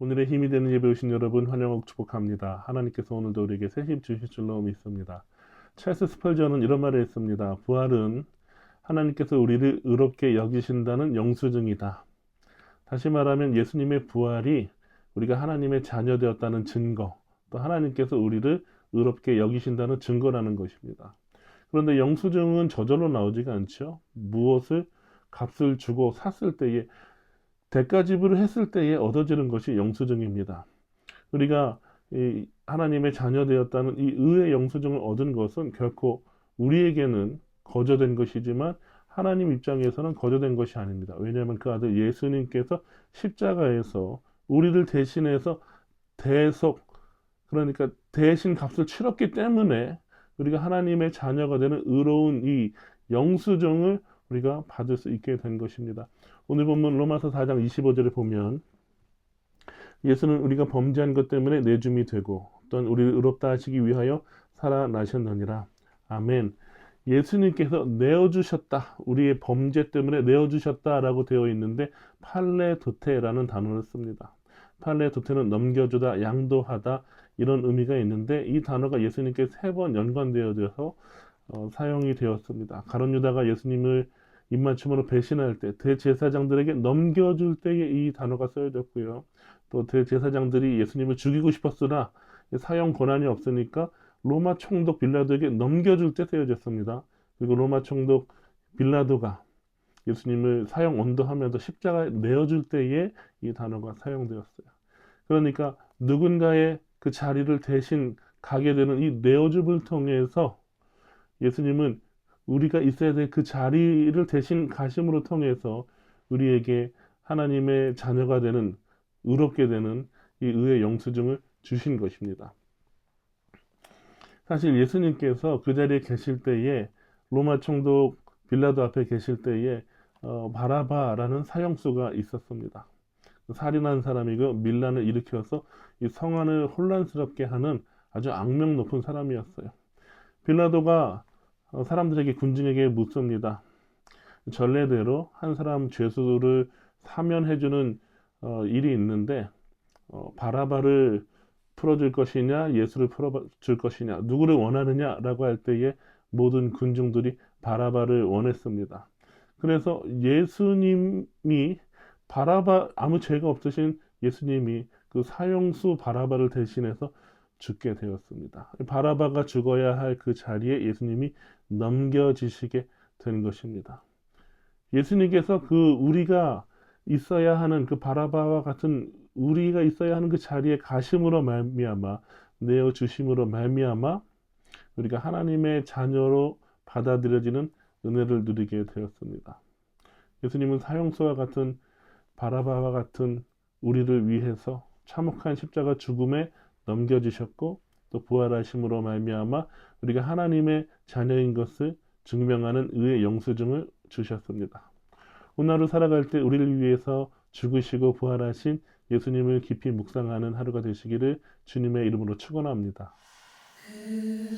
오늘의 힘이 되는 예배 오신 여러분 환영하고 축복합니다. 하나님께서 오늘도 우리에게 새 힘 주실 줄로 믿습니다. 찰스 스펄전은 이런 말을 했습니다. 부활은 하나님께서 우리를 의롭게 여기신다는 영수증이다. 다시 말하면 예수님의 부활이 우리가 하나님의 자녀 되었다는 증거, 또 하나님께서 우리를 의롭게 여기신다는 증거라는 것입니다. 그런데 영수증은 저절로 나오지가 않죠. 무엇을 값을 주고 샀을 때에 대가 지불을 했을 때에 얻어지는 것이 영수증입니다. 우리가 이 하나님의 자녀 되었다는 이 의의 영수증을 얻은 것은 결코 우리에게는 거저된 것이지만 하나님 입장에서는 거저된 것이 아닙니다. 왜냐하면 그 아들 예수님께서 십자가에서 우리를 대신해서 대속, 그러니까 대신 값을 치렀기 때문에 우리가 하나님의 자녀가 되는 의로운 이 영수증을 우리가 받을 수 있게 된 것입니다. 오늘 본문 로마서 4장 25절에 보면 예수는 우리가 범죄한 것 때문에 내줌이 되고 또한 우리를 의롭다 하시기 위하여 살아나셨느니라. 아멘. 예수님께서 내어주셨다. 우리의 범죄 때문에 내어주셨다라고 되어 있는데 팔레도테라는 단어를 씁니다. 팔레도테는 넘겨주다, 양도하다 이런 의미가 있는데 이 단어가 예수님께 3번 연관되어져서 사용이 되었습니다. 가룟 유다가 예수님을 입맞춤으로 배신할 때 대제사장들에게 넘겨줄 때에 이 단어가 쓰여졌고요. 또 대제사장들이 예수님을 죽이고 싶었으나 사형 권한이 없으니까 로마 총독 빌라도에게 넘겨줄 때 쓰여졌습니다. 그리고 로마 총독 빌라도가 예수님을 사형 언도하면서 십자가에 내어줄 때에 이 단어가 사용되었어요. 그러니까 누군가의 그 자리를 대신 가게 되는 이 내어줌을 통해서 예수님은 우리가 있어야 될 그 자리를 대신 가심으로 통해서 우리에게 하나님의 자녀가 되는, 의롭게 되는 이 의의 영수증을 주신 것입니다. 사실 예수님께서 그 자리에 계실 때에 로마 총독 빌라도 앞에 계실 때에 바라바라는 사형수가 있었습니다. 살인한 사람이고 밀란을 일으켜서 이 성안을 혼란스럽게 하는 아주 악명 높은 사람이었어요. 빌라도가 사람들에게 군중에게 묻습니다. 전례대로 한 사람 죄수를 사면해주는 일이 있는데 바라바를 풀어줄 것이냐 예수를 풀어줄 것이냐 누구를 원하느냐라고 할 때에 모든 군중들이 바라바를 원했습니다. 그래서 예수님이 바라바 아무 죄가 없으신 예수님이 그 사형수 바라바를 대신해서 죽게 되었습니다. 바라바가 죽어야 할 그 자리에 예수님이 넘겨지시게 된 것입니다. 예수님께서 그 우리가 있어야 하는 그 바라바와 같은 우리가 있어야 하는 그 자리에 가심으로 말미암아 내어 주심으로 말미암아 우리가 하나님의 자녀로 받아들여지는 은혜를 누리게 되었습니다. 예수님은 사형수와 같은 바라바와 같은 우리를 위해서 참혹한 십자가 죽음에 넘겨지셨고 또 부활하심으로 말미암아 우리가 하나님의 자녀인 것을 증명하는 의의 영수증을 주셨습니다. 오늘 하루 살아갈 때 우리를 위해서 죽으시고 부활하신 예수님을 깊이 묵상하는 하루가 되시기를 주님의 이름으로 축원합니다. 그